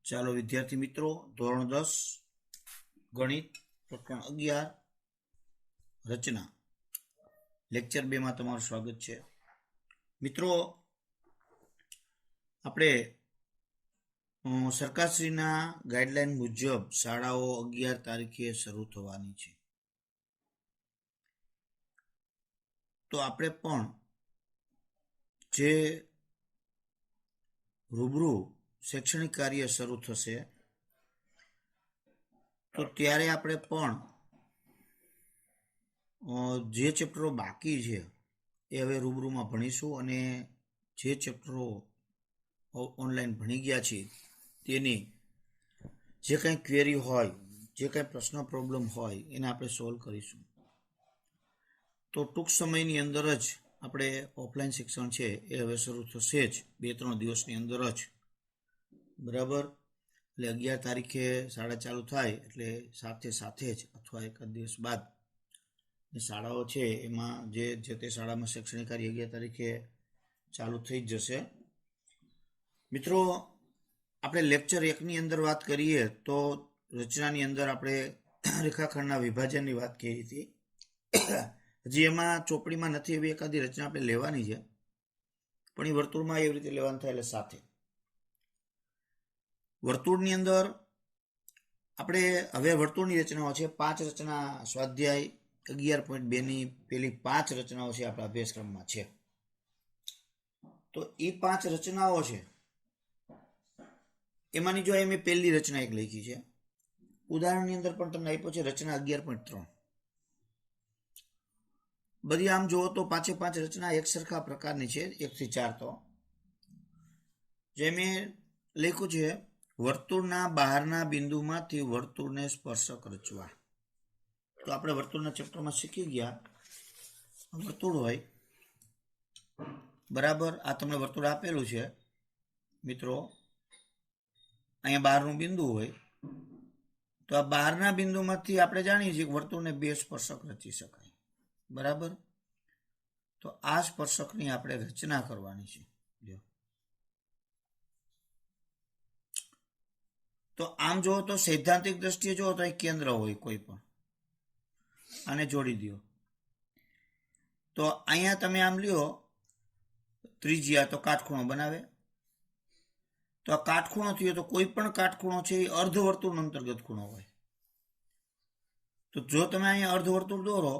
ચાલો વિદ્યાર્થી મિત્રો, ધોરણ 10 ગણિત પ્રકરણ 11 રચના લેક્ચર 2 માં તમારું સ્વાગત છે. મિત્રો, આપણે સરકારશ્રીના ગાઈડલાઈન મુજબ શાળાઓ 11 તારીખે શરૂ થવાની છે. તો આપણે પણ જે રૂબરૂ શૈક્ષણિક કાર્ય શરૂ થશે તો ત્યારે આપણે પણ જે ચેપ્ટરો બાકી છે એ હવે રૂબરૂમાં ભણીશું, અને જે ચેપ્ટરો ઓનલાઈન ભણી ગયા છે તેની જે કંઈ ક્વેરી હોય, જે કંઈ પ્રશ્ન પ્રોબ્લેમ હોય એને આપણે સોલ્વ કરીશું. તો ટૂંક સમયની અંદર જ આપણે ઓફલાઈન શિક્ષણ છે એ હવે શરૂ થશે જ, 2-3 દિવસની અંદર જ. બરાબર? એટલે 11 તારીખે શાળા ચાલુ થાય એટલે સાથે જ અથવા એકાદ દિવસ બાદ શાળાઓ છે એમાં જે તે શાળામાં શૈક્ષણિક કાર્ય 11 તારીખે ચાલુ થઈ જ જશે. મિત્રો, આપણે લેક્ચર 1ની અંદર વાત કરીએ તો રચનાની અંદર આપણે રેખાખંડના વિભાજનની વાત કરી હતી. હજી એમાં ચોપડીમાં નથી એવી એકાદી રચના આપણે લેવાની છે, પણ એ વર્તુળમાં એવી રીતે લેવાનું થાય એટલે સાથે. વર્તુળની અંદર આપણે હવે વર્તુળની રચનાઓ છે 5 રચના. સ્વાધ્યાય 11.2ની પેલી 5 રચનાઓ છે આપણા અભ્યાસક્રમમાં છે. તો એ 5 રચનાઓ છે એમાંની જો મેં પહેલી રચના એક લખી છે, ઉદાહરણની અંદર પણ તમને આપ્યો છે રચના 11.3. બધી આમ જુઓ તો 5 રચના એક સરખા પ્રકારની છે, 1 થી 4. તો જે મેં લખ્યું છે, વર્તુળના બહારના બિંદુમાંથી વર્તુળને સ્પર્શક રચવા. તો આપણે વર્તુળના ચેપ્ટરમાં શીખી ગયા. વર્તુળ હોય, બરાબર, આ તમને વર્તુળ આપેલું છે મિત્રો. અહીંયા બહારનું બિંદુ હોય, તો આ બહારના બિંદુમાંથી આપણે જાણીએ છીએ કે વર્તુળને 2 સ્પર્શક રચી શકાય. બરાબર? તો આ સ્પર્શકની આપણે રચના કરવાની છે. તો આમ જુઓ તો સૈદ્ધાંતિક દ્રષ્ટિએ જુઓ તો અહીં કેન્દ્ર હોય કોઈ પણ, આને જોડી દો. તો અહીંયા તમે આમ લ્યો ત્રિજ્યા, તો કાટખૂણો બનાવે. તો આ કાટખૂણો થયો તો કોઈ પણ કાટખૂણો છે એ અર્ધવર્તુળ અંતર્ગત ખૂણો હોય. તો જો તમે અહીંયા અર્ધવર્તુળ દોરો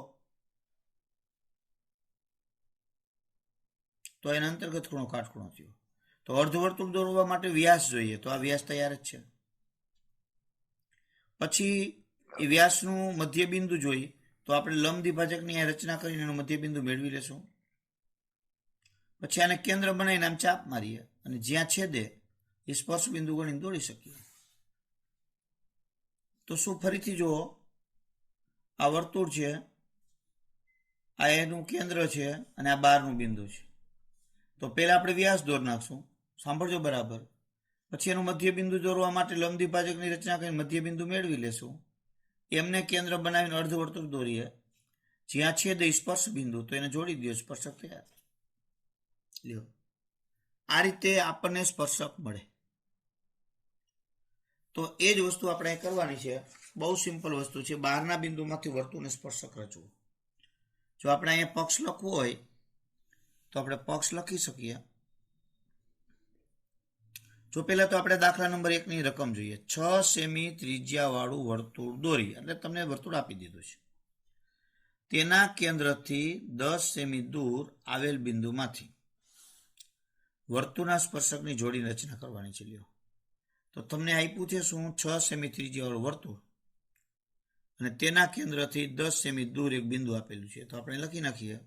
તો એના અંતર્ગત ખૂણો કાટખૂણો થયો. તો અર્ધવર્તુળ દોરવા માટે વ્યાસ જોઈએ, તો આ વ્યાસ તૈયાર જ છે. પછી એ વ્યાસનું મધ્યબિંદુ જોઈએ, તો આપણે લંબ દ્વિભાજકની રચના કરીને એનું મધ્યબિંદુ મેળવી લેશું. પછી આને કેન્દ્ર બનાવીને આમ ચાપ મારીએ અને જ્યાં છેદે એ સ્પર્શ બિંદુ ગણીને દોરી શકીએ. તો શું ફરીથી જુઓ, આ વર્તુળ છે, આ એનું કેન્દ્ર છે અને આ બહારનું બિંદુ છે. તો પહેલા આપણે વ્યાસ દોર નાખશું, સાંભળજો બરાબર. પછી એનું મધ્યબિંદુ દોરવા માટે લંબ દ્વિભાજકની રચના કરીને મધ્યબિંદુ મેળવી લેશું. એમને કેન્દ્ર બનાવીને અર્ધવર્તુળ દોરીએ, જ્યાં છેદે સ્પર્શ બિંદુ, તો એને જોડી દો, સ્પર્શક તૈયાર. લ્યો, આ રીતે આપણને સ્પર્શક મળે. તો એ જ વસ્તુ આપણે કરવાની છે. બહુ સિમ્પલ વસ્તુ છે. બહારના બિંદુમાંથી વર્તુળને સ્પર્શક રચવું. જો આપણે અહીંયા પક્ષ લખવું હોય તો આપણે પક્ષ લખી શકીએ. જો પહેલા તો આપણે દાખલા નંબર 1ની રકમ જોઈએ. 6 સેમી ત્રિજ્યા વાળું વર્તુળ દોરી, એટલે તમને વર્તુળ આપી દીધું છે. તેના કેન્દ્રથી 10 સેમી દૂર આવેલ બિંદુમાંથી વર્તુળના સ્પર્શકની જોડીની રચના કરવાની છે. લ્યો, તો તમને આપ્યું છે શું? 6 સેમી ત્રિજ્યા વાળું વર્તુળ અને તેના કેન્દ્રથી 10 સેમી દૂર એક બિંદુ આપેલું છે. તો આપણે લખી નાખીએ.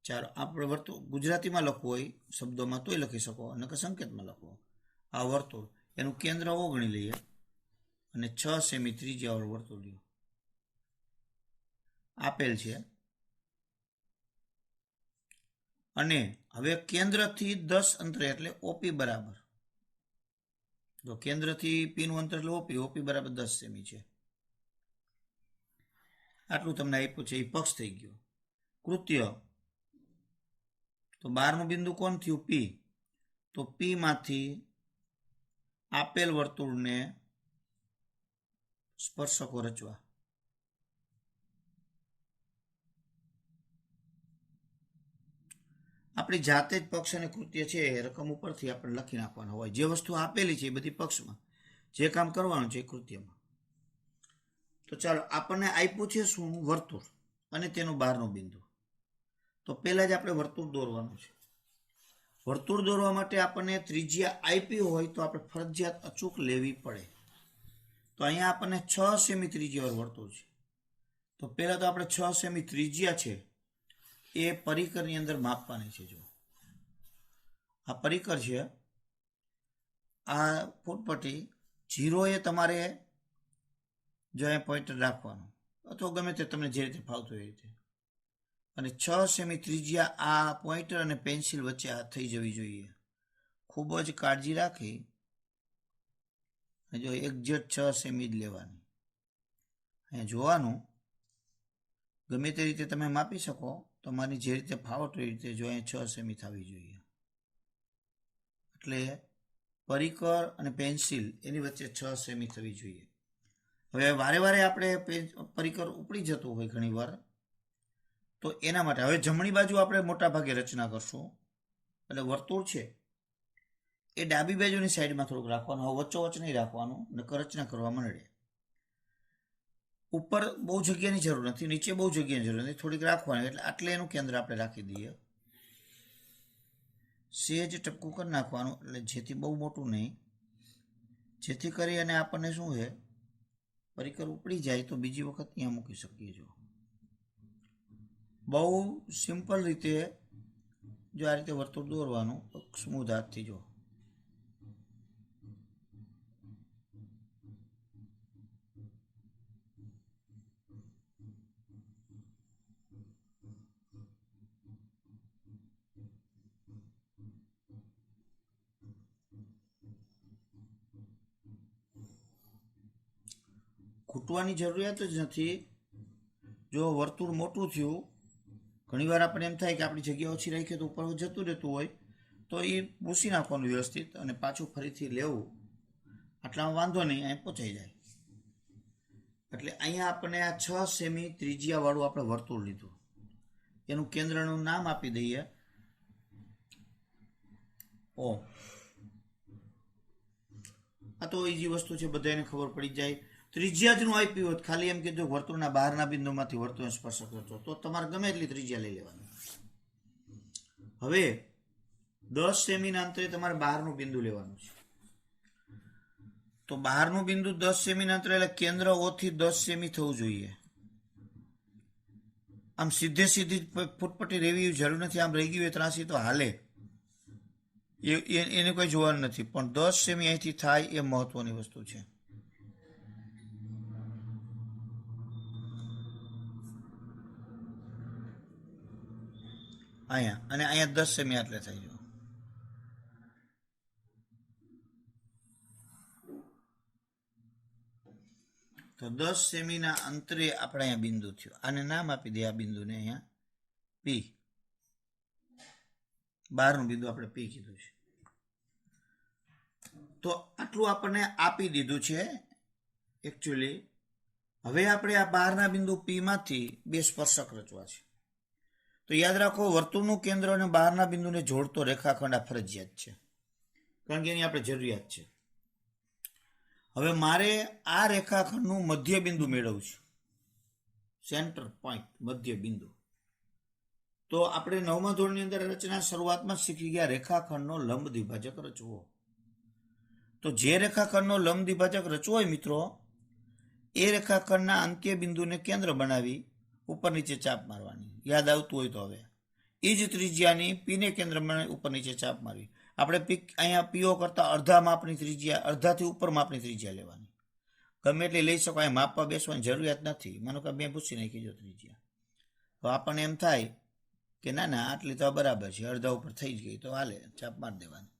ચાલો, આપણે વર્તુળ ગુજરાતીમાં લખવું હોય શબ્દોમાં તોય લખી શકો, અને સંકેતમાં લખો. આ વર્તુળ, એનું કેન્દ્ર O ગણી લઈએ અને 6 સેમી ત્રિજ્યા વાળું વર્તુળ લ્યો આપેલ છે. અને હવે કેન્દ્રથી 10 અંતરે એટલે OP બરાબર, જો કેન્દ્રથી P નું અંતર એટલે OP બરાબર 10 સેમી છે. આટલું તમને આપ્યું છે, એ પક્ષ થઈ ગયો. કૃત્ય, તો 12મું બિંદુ કોણ થયું? P. તો P માંથી આપેલ વર્તુળને સ્પર્શકો રચવા. આપણી જાતે જ પક્ષ અને કૃત્ય છે એ રકમ ઉપરથી આપણે લખી નાખવાના હોય. જે વસ્તુ આપેલી છે એ બધી પક્ષમાં, જે કામ કરવાનું છે એ કૃત્યમાં. તો ચાલો, આપણને આપ્યું છે શું? વર્તુળ અને તેનું બહારનું બિંદુ. તો પહેલા જ આપણે વર્તુળ દોરવાનું છે. વર્તુળ દોરવા માટે આપણને ત્રિજ્યા આપી હોય તો આપણે ફરજિયાત અચૂક લેવી પડે. તો અહીંયા આપણને 6 સેમી ત્રિજ્યાવાળું વર્તુળ છે. તો પહેલા તો આપણે 6 સેમી ત્રિજ્યા છે એ પરિકરની અંદર માપવાની છે. જો આ પરિકર છે, આ ફૂટપટ્ટી 0 એ તમારે જો અહીંયા પોઈન્ટર રાખવાનું, અથવા ગમે તે તમને જે રીતે ફાવતું એ રીતે. અને 6 સેમી ત્રિજ્યા આ પોઈન્ટર અને પેન્સિલ વચ્ચે આ થઈ જવી જોઈએ. ખૂબ જ કાળજી રાખી જો એક્ઝેક્ટ 6 સેમી જ લેવાની. અહીંયા જોવાનું, ગમે તે રીતે તમે માપી શકો, તમારી જે રીતે ફાવટ એ રીતે જો અહીંયા 6 સેમી થવી જોઈએ. એટલે પરિકર અને પેન્સિલ એની વચ્ચે 6 સેમી થવી જોઈએ. હવે વારે વારે આપણે પરિકર ઉપડી જતું હોય ઘણી વાર, તો એના માટે હવે જમણી બાજુ આપણે મોટા ભાગે રચના કરશું. એટલે વર્તુળ છે એ ડાબી બાજુની સાઈડમાં થોડુંક રાખવાનું, હવે વચ્ચોવચ્ચ નહીં રાખવાનું, નકર રચના કરવા માંડે. ઉપર બહુ જગ્યાની જરૂર નથી, નીચે બહુ જગ્યાની જરૂર નથી, થોડીક રાખવાની. એટલે આટલે એનું કેન્દ્ર આપણે રાખી દઈએ. સેજ ટપકું કરી નાખવાનું, એટલે જેથી બહુ મોટું નહીં, જેથી કરી અને આપણને શું છે, પરિકર ઉપડી જાય તો બીજી વખત ત્યાં મૂકી શકીએ. જો બહુ સિમ્પલ રીતે જો આ રીતે વર્તુળ દોરવાનું, સ્મૂધ હાથથી. જો ખૂટવાની જરૂરિયાત જ નથી. જો વર્તુળ મોટું થયું, ઘણીવાર આપણે એમ થાય કે આપણી જગ્યા ઓછી રાખીએ તો ઉપર જતું રહેતું હોય, તો એ ભૂસી નાખવાનું વ્યવસ્થિત અને પાછું ફરીથી લેવું. આટલામાં વાંધો નહીં, અહીં પહોંચાઈ જાય. એટલે અહીંયા આપણે આ 6 સેમી ત્રિજ્યાવાળું આપણે વર્તુળ લીધું. એનું કેન્દ્રનું નામ આપી દઈએ ઓ. આ તો ઈઝી વસ્તુ છે, બધાને ખબર પડી જાય. ત્રિજ્યા જ નું આપ્યું હોત, ખાલી એમ કીધું વર્તુળના બહારના બિંદુમાંથી વર્તુળ સ્પર્શક રચો, તો તમારે ગમે એટલી ત્રિજ્યા લઈ લેવાની. હવે 10 સેમીના અંતરે તમારે બહારનું બિંદુ લેવાનું છે. તો બહારનું બિંદુ 10 સેમીના અંતરે, એટલે કેન્દ્ર O થી 10 સેમી થવું જોઈએ. આમ સીધે સીધી ફૂટપટ્ટી રહેવી જરૂર નથી. આમ રહી ગયું 83 તો હાલે, એને કોઈ જોવાનું નથી. પણ 10 સેમી અહીંથી થાય એ મહત્વની વસ્તુ છે. અહીંયા અને અહીંયા 10 સેમી આટલે થઈ જાય. તો 10 સેમીના અંતરે આપણે અહીંયા બિંદુ થયું. આને નામ આપી દે, આ બિંદુને અહીંયા પી. બહારનું બિંદુ આપણે પી કીધું છે. તો આટલું આપણને આપી દીધું છે એકચ્યુઅલી. હવે આપણે આ બહારના બિંદુ પી માંથી 2 સ્પર્શક રચવા છે. તો યાદ રાખો, વર્તુળનું કેન્દ્ર અને બહારના બિંદુને જોડતો રેખાખંડ આ ફરજિયાત છે, કારણ કે એની આપણે જરૂરિયાત છે. હવે મારે આ રેખાખંડનું મધ્ય બિંદુ મેળવવું છે, સેન્ટર પોઈન્ટ, મધ્ય બિંદુ. તો આપણે 9મા ધોરણની અંદર રચના શરૂઆતમાં શીખી ગયા રેખાખંડનો લંબ દ્વિભાજક રચવો. તો જે રેખાખંડનો લંબ દ્વિભાજક રચવો હોય મિત્રો, એ રેખાખંડના અંત્ય બિંદુને કેન્દ્ર બનાવી ઉપર નીચે ચાપ મારવાની. યાદ આવતું હોય તો હવે એ જ ત્રિજ્યાની પીને કેન્દ્ર બનાવી ઉપર નીચે ચાપ મારવી. આપણે અહીંયા પીઓ કરતા અડધા માપની ત્રિજ્યા, અડધાથી ઉપર માપની ત્રિજ્યા લેવાની. ગમે એટલે લઈ શકો, અહીંયા માપવા બેસવાની જરૂરિયાત નથી. માનો કે મેં ભૂસી નાખી જો ત્રિજ્યા, તો આપણને એમ થાય કે ના ના આટલી તો બરાબર છે, અડધા ઉપર થઈ જ ગઈ તો હાલે, ચાપ મારી દેવાની.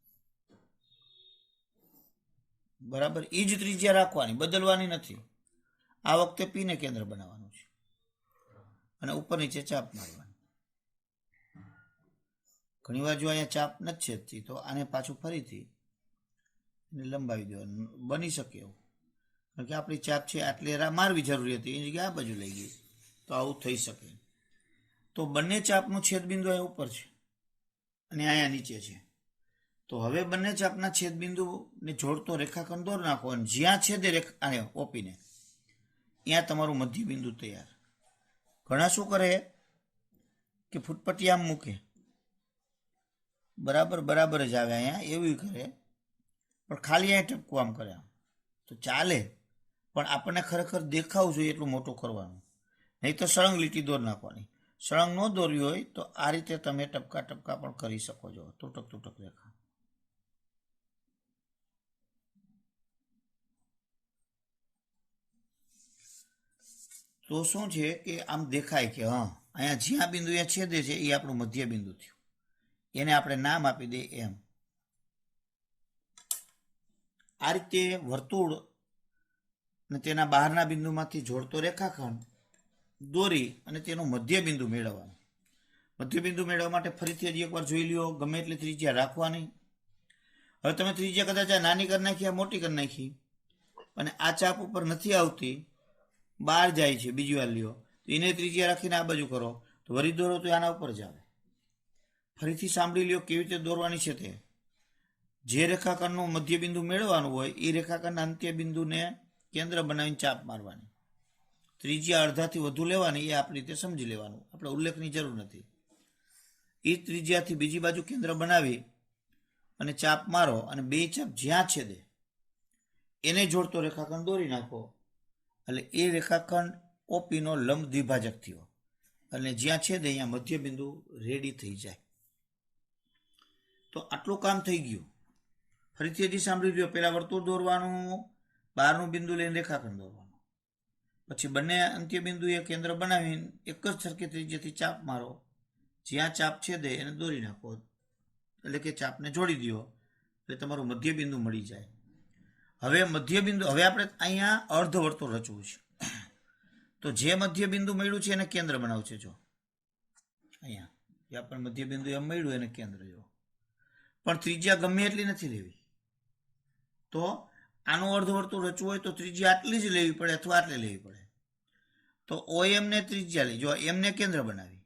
બરાબર, એ જ ત્રિજ્યા રાખવાની, બદલવાની નથી. આ વખતે પીને કેન્દ્ર બનાવવાનું છે અને ઉપર નીચે ચાપ મારવાની. ઘણીવાર જો અહીંયા ચાપ નથી છેદતી તો આને પાછું ફરીથી અને લંબાવી દેવાનું, બની શકે એવું, કારણ કે આપણી ચાપ છે આટલી મારવી જરૂરી હતી, એની જગ્યાએ આ બાજુ લઈ ગઈ, તો આવું થઈ શકે. તો બંને ચાપનું છેદબિંદુ અહીંયા ઉપર છે અને અહીંયા નીચે છે. તો હવે બંને ચાપના છેદબિંદુને જોડતો રેખાખંડ દોર નાખો અને જ્યાં છેદે રેખા ઓપીને ત્યાં તમારું મધ્યબિંદુ તૈયાર. ઘણા શું કરે કે ફૂટપટ્ટી આમ મૂકે, બરાબર બરાબર જ આવે અહીંયા, એવું કરે, પણ ખાલી અહીંયા ટપકું આમ કરે તો ચાલે, પણ આપણને ખરેખર દેખાવું જોઈએ એટલું મોટું કરવાનું, નહીં તો સળંગ લીટી દોર નાખવાની. સળંગ ન દોરવી હોય તો આ રીતે તમે ટપકા ટપકા પણ કરી શકો છો, તૂટક તૂટક રેખા. તો શું છે કે આમ દેખાય કે હા અહીંયા જ્યાં બિંદુ એ છેદે છે એ આપણું મધ્ય બિંદુ થયું, એને આપણે નામ આપી દઈએ એમ. આ રીતે વર્તુળ અને તેના બહારના બિંદુમાંથી જોડતો રેખાખંડ દોરી અને તેનું મધ્ય બિંદુ મેળવવાનું. મધ્ય બિંદુ મેળવવા માટે ફરીથી હજી એકવાર જોઈ લ્યો, ગમે એટલી ત્રિજ્યા રાખવાની. હવે તમે ત્રિજ્યા કદાચ નાની કરી નાખી, મોટી કરી નાખી, અને આ ચાપ ઉપર નથી આવતી, બહાર જાય છે, બીજી વાર લ્યો તો એને ત્રિજ્યા રાખીને આ બાજુ કરો તો વરી દોરો તો આના ઉપર જ આવે. ફરીથી સાંભળી લ્યો કેવી રીતે દોરવાની છે તે. જે રેખાખંડનું મધ્યબિંદુ મેળવવાનું હોય એ રેખાખંડના અંત્યબિંદુને કેન્દ્ર બનાવીને ચાપ મારવાની. ત્રિજ્યા અડધાથી વધુ લેવાની, એ આપણી રીતે સમજી લેવાનું, આપણે ઉલ્લેખની જરૂર નથી. એ ત્રિજ્યાથી બીજી બાજુ કેન્દ્ર બનાવી અને ચાપ મારો અને બે ચાપ જ્યાં છેદે એને જોડતો રેખાખંડ દોરી નાખો, એટલે એ રેખાખંડ ઓપીનો લંબ દ્વિભાજક થયો અને જ્યાં છેદે અહીંયા મધ્યબિંદુ રેડી થઈ જાય. તો આટલું કામ થઈ ગયું. ફરીથી હજી સાંભળી લ્યો, પહેલા વર્તુળ દોરવાનું, બહારનું બિંદુ લઈને રેખાખંડ દોરવાનું, પછી બંને અંત્યબિંદુએ કેન્દ્ર બનાવીને એક જ સરખી ત્રિજ્યાથી ચાપ મારો, જ્યાં ચાપ છેદે એને દોરી નાખો, એટલે કે ચાપને જોડી દો, એટલે તમારું મધ્યબિંદુ મળી જાય. હવે મધ્યબિંદુ, હવે આપણે અહીંયા અર્ધવર્તુળ રચવું છે, તો જે મધ્યબિંદુ મળ્યું છે એને કેન્દ્ર બનાવવું છે. જો અહીંયા જે આપણને મધ્યબિંદુ એમ મળ્યું એને કેન્દ્ર, જો પણ ત્રિજ્યા ગમે એટલી નથી લેવી. તો આનું અર્ધવર્તુળ રચવું હોય તો ત્રિજ્યા આટલી જ લેવી પડે અથવા આટલી લેવી પડે. તો OM ને ત્રિજ્યા લઈ, જો M ને કેન્દ્ર બનાવી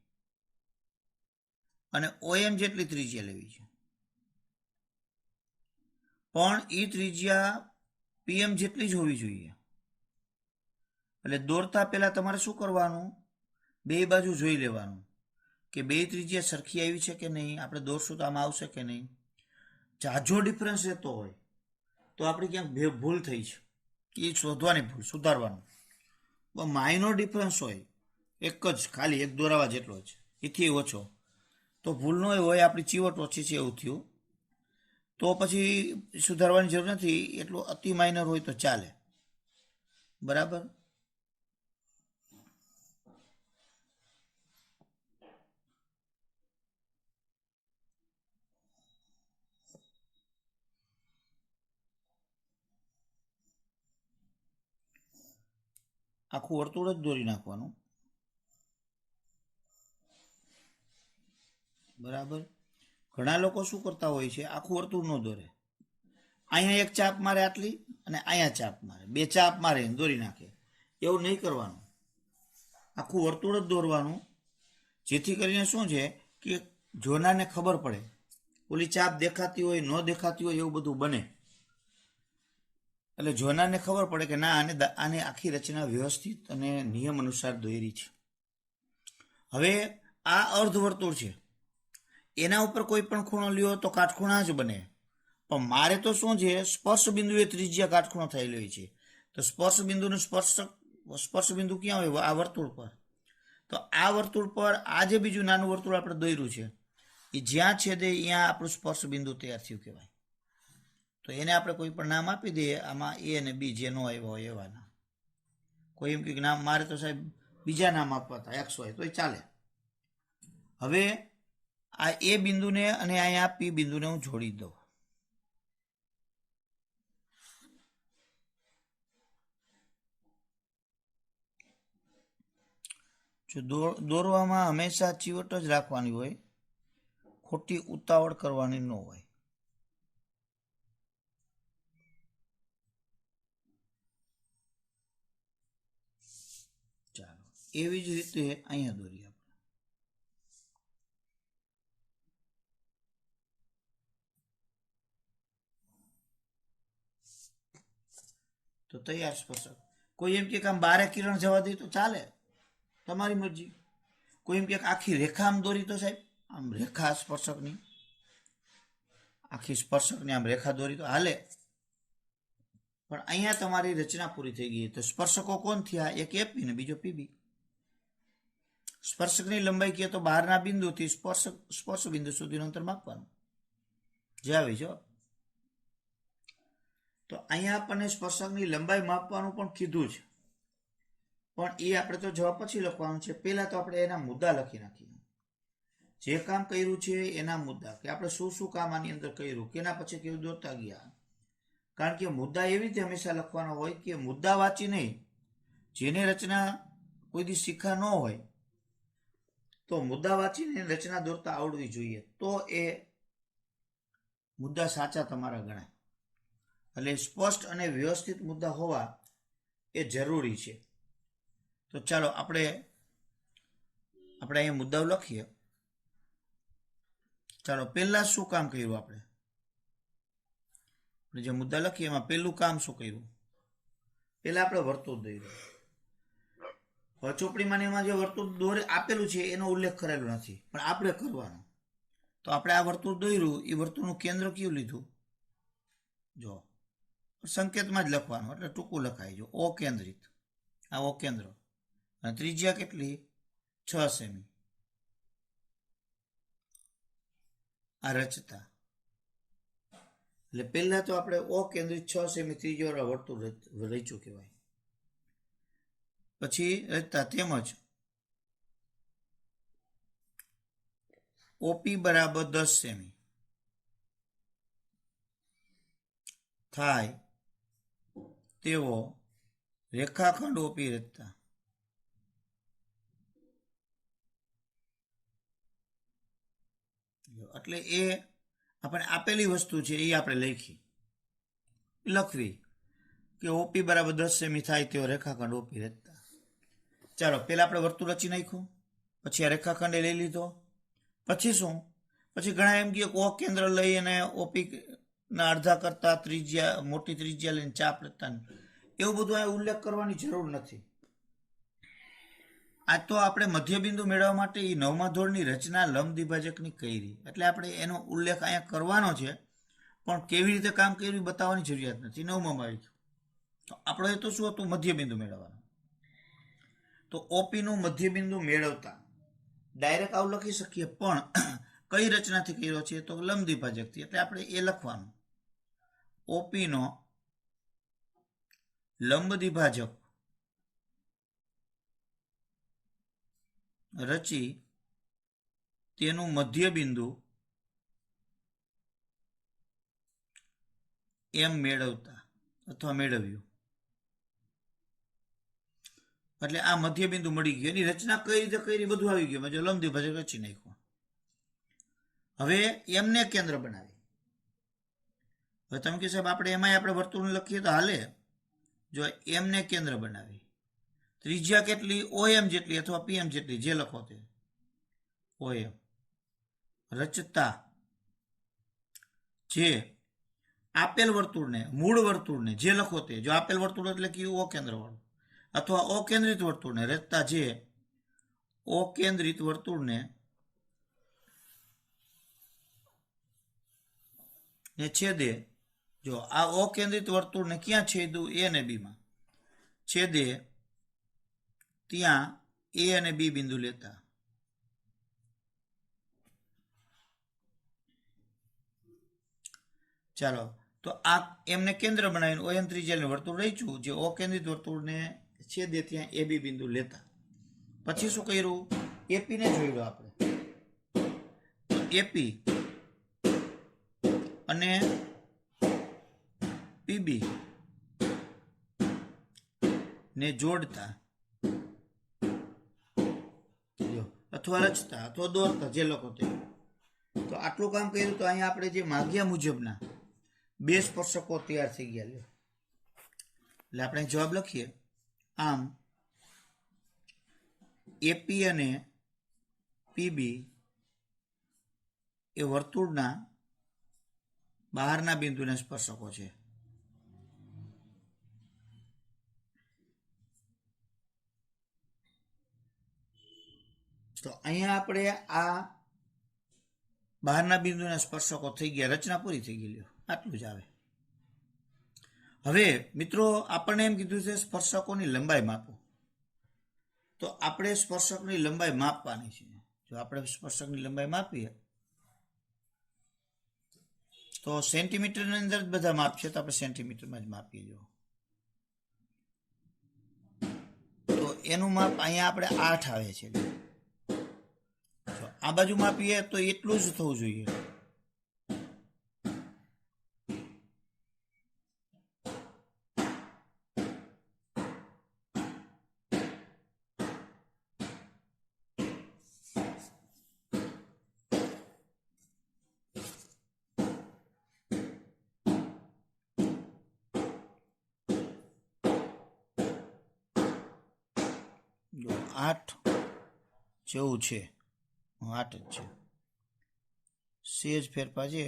અને OM જેટલી ત્રિજ્યા લેવી છે, પણ એ ત્રિજ્યા PM જેટલી જ હોવી જોઈએ. એટલે દોરતા પહેલા તમારે શું કરવાનું, બે બાજુ જોઈ લેવાનું કે બે ત્રિજ્યા સરખી આવી છે કે નહીં, આપણે દોરશું તો આમાં આવશે કે નહીં. ઝાઝો ડિફરન્સ રહેતો હોય તો આપણે ક્યાંક ભૂલ થઈ છે, એ શોધવાની, ભૂલ સુધારવાનું. માઇનોર ડિફરન્સ હોય, એક જ ખાલી એક દોરાવા જેટલો જ, એથી ઓછો, તો ભૂલ ન હોય, આપણી ચીવટ ઓછી છે એવું થયું, તો પછી સુધારવાની જરૂર નથી. એટલું અતિ માઇનર હોય તો ચાલે, બરાબર. આખું વર્તુળ જ દોરી નાખવાનું, બરાબર. ઘણા લોકો શું કરતા હોય છે, આખું વર્તુળ ન દોરે, અહીંયા એક ચાપ મારે આટલી અને અહીંયા ચાપ મારે, બે ચાપ મારે દોરી નાખે. એવું નહીં કરવાનું, આખું વર્તુળ જ દોરવાનું, જેથી કરીને શું છે કે જોનારને ખબર પડે, ઓલી ચાપ દેખાતી હોય ન દેખાતી હોય એવું બધું બને, એટલે જોનારને ખબર પડે કે ના, આને આખી રચના વ્યવસ્થિત અને નિયમ અનુસાર દોરી છે. હવે આ અર્ધવર્તુળ છે, એના ઉપર કોઈ પણ ખૂણો લ્યો તો કાટખૂણા જ બને, પણ મારે તો શું છે, સ્પર્શ બિંદુ એ ત્રિજ્યા કાટખૂણો થયેલો હોય છે. તો સ્પર્શ બિંદુનું સ્પર્શ બિંદુ ક્યાં હોય, આ વર્તુળ પર. તો આ વર્તુળ પર આ જે બીજું નાનું વર્તુળ આપણે દોર્યું છે, એ જ્યાં છેદે અહીંયા આપણું સ્પર્શ બિંદુ તૈયાર થયું કહેવાય. તો એને આપણે કોઈ પણ નામ આપી દઈએ, આમાં A અને B જે નો આવ્યા હોય એવા નામ. કોઈ એમ કે નામ મારે તો સાહેબ બીજા નામ આપવા હતા, X હોય તોય ચાલે. હવે આ A બિંદુને અને અહીંયા P બિંદુને હું જોડી દઉં. જો દોરવામાં હંમેશા ચીવટ જ રાખવાની હોય, ખોટી ઉતાવળ કરવાની ન હોય. એવી જ રીતે અહીંયા દોરીએ આપણે. તો તૈયાર સ્પર્શક. કોઈ એમ કે આમ 12 કિરણ જવા દે તો ચાલે, તમારી મરજી. કોઈ એમ કે આખી રેખા આમ દોરી તો સાહેબ, આમ રેખા સ્પર્શકની, આખી સ્પર્શકની આમ રેખા દોરી તો હાલે. પણ અહીંયા તમારી રચના પૂરી થઈ ગઈ. તો સ્પર્શકો કોણ થયા? એક એપી ને બીજો પીબી. સ્પર્શકની લંબાઈ કહે તો બહારના બિંદુથી સ્પર્શ બિંદુ સુધીનું અંતર માપવાનું, જે આવી જો. તો અહીંયા આપણને સ્પર્શકની લંબાઈ માપવાનું પણ કીધું છે, પણ એ આપણે તો જવાબ પછી લખવાનું છે. પહેલા તો આપણે એના મુદ્દા લખી નાખીએ. જે કામ કર્યું છે એના મુદ્દા, કે આપણે શું શું કામ આની અંદર કર્યું, કેના પછી કેવું દોરતા ગયા. કારણ કે મુદ્દા એવી રીતે હંમેશા લખવાનો હોય કે મુદ્દા વાંચી નહીં. જેને રચના કોઈ દી શીખા ન હોય તો મુદ્દા વાંચીને રચના દોરતા આવડવી જોઈએ, તો એ મુદ્દા સાચા તમારા ગણાય. એટલે સ્પષ્ટ અને વ્યવસ્થિત મુદ્દા હોવા એ જરૂરી છે. તો ચાલો આપણે અહીંયા મુદ્દાઓ લખીએ. ચાલો પહેલા શું કામ કર્યું આપણે જે મુદ્દા લખીએ એમાં પહેલું કામ શું કર્યું? પહેલા આપણે વર્તુળ દોર્યું. ચોપડીમાં એમાં જે વર્તુળ દોરે આપેલું છે એનો ઉલ્લેખ કરેલો નથી, પણ આપણે કરવાનો. તો આપણે આ વર્તુળ દોર્યું, એ વર્તુળનું કેન્દ્ર કયું લીધું? જો સંકેતમાં જ લખવાનું, એટલે ટૂંકું લખાય. જો ઓ કેન્દ્રિત, આ ઓ કેન્દ્ર, અને ત્રિજ્યા કેટલી? 6 સેમી. આ રચતા, એટલે પહેલા તો આપણે ઓ કેન્દ્રિત 6 સેમી ત્રિજ્યા વર્તુળ રચ્યું કહેવાય. પછી રચતા તેમજ ઓપી બરાબર 10 સેમી થાય તેવો રેખાખંડ ઓપી રચતા. એટલે એ આપણે આપેલી વસ્તુ છે એ આપણે લખવી કે ઓપી બરાબર 10 સેમી થાય તેવો રેખાખંડ ઓપી રચતા. ચાલો પહેલા આપણે વર્તુળ રચી નાખ્યું, પછી આ રેખાખંડે લઈ લીધો. પછી શું? પછી ઘણા એમ કહે ઓ કેન્દ્ર લઈ અને ઓપી ના અડધા કરતા ત્રિજ્યા, મોટી ત્રિજ્યા લઈને ચાપ રચતા. એવું બધું આ ઉલ્લેખ કરવાની જરૂર નથી. આ તો આપણે મધ્યબિંદુ મેળવવા માટે એ 9મા ધોરણની રચના લંબ દ્વિભાજકની કરી, એટલે આપણે એનો ઉલ્લેખ અહીંયા કરવાનો છે, પણ કેવી રીતે કામ કર્યું બતાવવાની જરૂરિયાત નથી. 9માં આવી ગયું. તો આપણે તો શું હતું? મધ્યબિંદુ મેળવવાનું. તો ઓપીનું મધ્યબિંદુ મેળવતા ડાયરેક્ટ આવું લખી શકીએ, પણ કઈ રચનાથી કર્યો છે? તો લંબ દ્વિભાજકથી. એટલે આપણે એ લખવાનું, ઓપીનો લંબ દ્વિભાજક રચી તેનું મધ્યબિંદુ એમ મેળવતા અથવા મેળવ્યું. એટલે આ મધ્યબિંદુ મળી ગયું. એની રચના કઈ રીતે કરી બધું આવી ગયું. જો લંબ દ્વિભાજક રચી નાખ્યું. હવે એમને કેન્દ્ર બનાવી. હવે તમે કે સાહેબ આપણે એમાં આપણે વર્તુળ લખીએ તો હાલે. જો એમને કેન્દ્ર બનાવી, ત્રિજ્યા કેટલી? ઓએમ જેટલી અથવા પીએમ જેટલી, જે લખો તે. ઓએમ રચતા જે આપેલ વર્તુળને, મૂળ વર્તુળને, જે લખો તે. જો આપેલ વર્તુળ એટલે કયું? અકેન્દ્ર વાળું. અથવા અકેન્દ્રિત વર્તુળને રચતા જે અકેન્દ્રિત વર્તુળને છેદે. જો આ અકેન્દ્રિત વર્તુળને ક્યાં છેદવું? એ અને બી માં છેદે, ત્યાં એ અને બી બિંદુ લેતા. ચાલો, તો આ એમને કેન્દ્ર બનાવીને ઓએમ ત્રિજ્યાનું વર્તુળ રચ્યું, જે અકેન્દ્રિત વર્તુળને છેદે ત્યાં એ બી બિંદુ લેતા. પછી શું કર્યું? એપી ને જોયું આપણે. એપી અને પીબી ને જોડતા અથવા રચતા અથવા દોરતા, જે લોકો તે. તો આટલું કામ કર્યું. તો અહીંયા આપણે જે માગ્યા મુજબના 2 સ્પર્શકો તૈયાર થઈ ગયા. એટલે આપણે જવાબ લખીએ. આમ એપી અને પીબી એ વર્તુળના બહારના બિંદુના સ્પર્શકો છે. તો અહીંયા આપણે આ બહારના બિંદુના સ્પર્શકો થઈ ગયા, રચના પૂરી થઈ ગઈ. આટલું જ આવે. હવે મિત્રો આપણને એમ કીધું છે સ્પર્શકોની લંબાઈ માપો. તો આપણે સ્પર્શકની લંબાઈ માપવાની છે. જો આપણે સ્પર્શકની લંબાઈ માપીએ તો સેન્ટીમીટરની અંદર જ બધા માપ છે, તો આપણે સેન્ટીમીટરમાં જ માપીએ. જો તો એનું માપ અહીંયા આપણે 8 આવે છે. આ બાજુ માપીએ તો એટલું જ થવું જોઈએ. જો 8 જેવું છે, 8 જ છે. સેજ ફેરફાર છે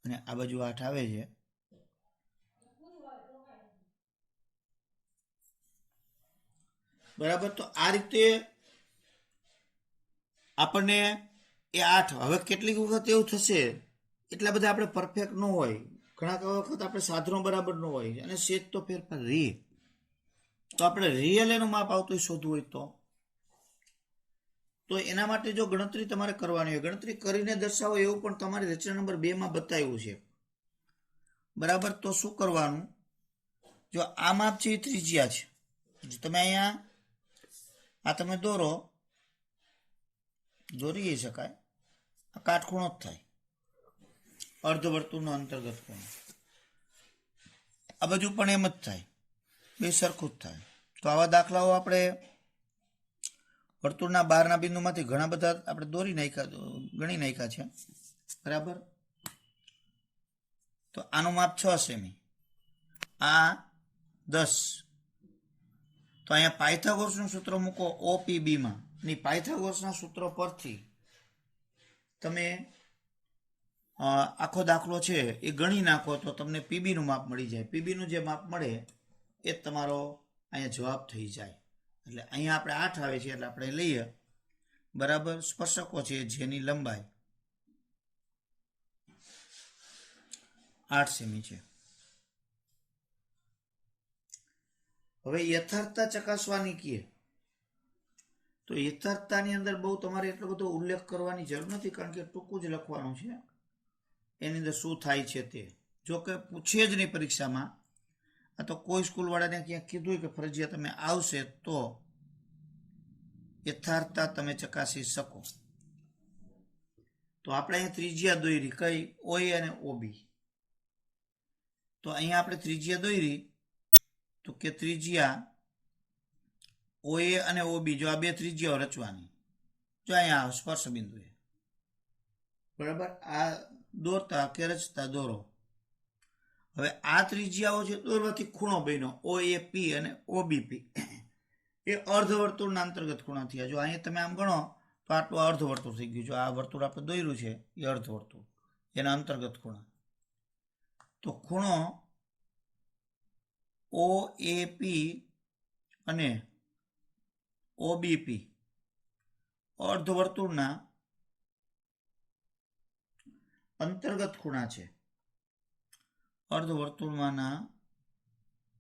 અને આ બાજુ 8 આવે છે. બરાબર. તો આ રીતે આપણને એ 8, હવે કેટલીક વખત એવું થશે એટલા બધા આપણે પરફેક્ટ ન હોય, ઘણા વખત આપણે સાધનો બરાબર ન હોય અને સેજ તો ફેરફાર રહે. તો આપણે રિયલ એનું માપ આવતું શોધવું હોય તો એના માટે જો ગણતરી તમારે કરવાની હોય, ગણતરી કરીને દર્શાવો એવું પણ તમારી રચના નંબર 2 માં બતાવ્યું છે. બરાબર. તો શું કરવાનું, જો આ માપ છે એ ત્રિજ્યા છે. જો તમે અહીંયા આ તમે દોરી શકાય, આ કાટખૂણો જ થાય, અર્ધવર્તુળનો અંતર્ગત ખૂણો. આ બાજુ પણ એમ જ થાય, બે સરખું જ થાય. તો આવા દાખલાઓ આપણે વર્તુળના બહારના બિંદુમાંથી ઘણા બધા આપણે ગણી નાખ્યા છે. બરાબર. તો આનું માપ 6 સેમી, આ 10. તો અહીંયા પાયથાગોરસનું સૂત્ર મૂકો OPB માં, અને પાયથાગોરસના સૂત્ર પરથી તમે આખો દાખલો છે એ ગણી નાખો તો તમને પીબીનું માપ મળી જાય. પીબીનું જે માપ મળે એ તમારો અહીંયા જવાબ થઈ જાય. એટલે અહીંયા આપણે 8 આવે છે એટલે આપણે લઈએ. બરાબર. સ્પર્શકો છે જેની લંબાઈ 8 સેમી છે. હવે યથાર્થતા ચકાસવાની કીએ તો યથાર્થતાની અંદર બહુ તમારે એટલો બધો ઉલ્લેખ કરવાની જરૂર નથી, કારણ કે ટૂંકું જ લખવાનું છે એની અંદર શું થાય છે તે. જો કે પૂછે જ નહીં પરીક્ષામાં, આ તો કોઈ સ્કૂલવાળાને ક્યાંક કીધું કે ફરજિયાત તમે આવશે તો યથાર્થતા તમે ચકાસી શકો. તો આપણે અહીંયા ત્રિજ્યા દોરી કઈ, OA અને OB. તો અહીંયા આપણે ત્રિજ્યા દોરી તો કે ત્રિજ્યા OA અને OB, જો આ બે ત્રિજ્યાઓ રચવાની, જો અહીંયા સ્પર્શ બિંદુ. બરાબર. આ દોરતા કે રચતા દોરો. હવે આ ત્રિજ્યાઓ છે દોરવાથી ખૂણો બન્યો OAP અને OBP, એ અર્ધવર્તુળના અંતર્ગત ખૂણા થયા. જો અહીંયા તમે આમ ગણો તો આટલું અર્ધવર્તુળ થઈ ગયું. જો આ વર્તુળ આપણે દોર્યું છે એ અર્ધવર્તુળ, એના અંતર્ગત ખૂણા. તો ખૂણો OAP અને OBP અર્ધવર્તુળના અંતર્ગત ખૂણા છે, અર્ધવર્તુળમાંના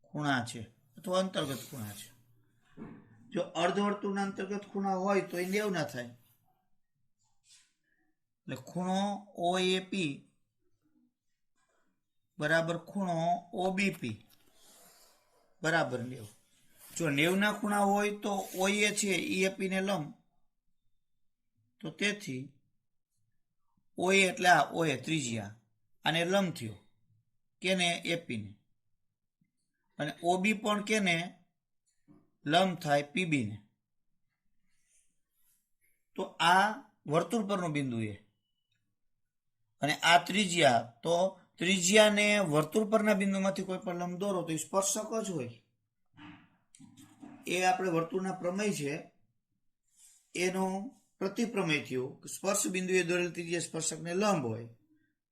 ખૂણા છે અથવા અંતર્ગત ખૂણા છે. જો અર્ધવર્તુળના અંતર્ગત ખૂણા હોય તો એ 90 ના થાય. એટલે ખૂણો OAP બરાબર ખૂણો OBP બરાબર 90. જો 90 ના ખૂણા હોય તો OA છે EAP ને લંબ, તો તેથી OA એટલે આ OA ત્રિજ્યા આને લંબ થયો કેને AP ને, અને OB પણ કેને લંબ થાય PB ને. તો આ વર્તુળ પરનું બિંદુ એ, અને આ ત્રિજ્યા, તો ત્રિજ્યાને વર્તુળ પરના બિંદુમાંથી કોઈ પણ લંબ દોરો તો એ સ્પર્શક જ હોય. એ આપણે વર્તુળના પ્રમેય છે એનો પ્રતિપ્રમેય થયો કે સ્પર્શ બિંદુએ દોરેલ ત્રિજ્યા સ્પર્શકને લંબ હોય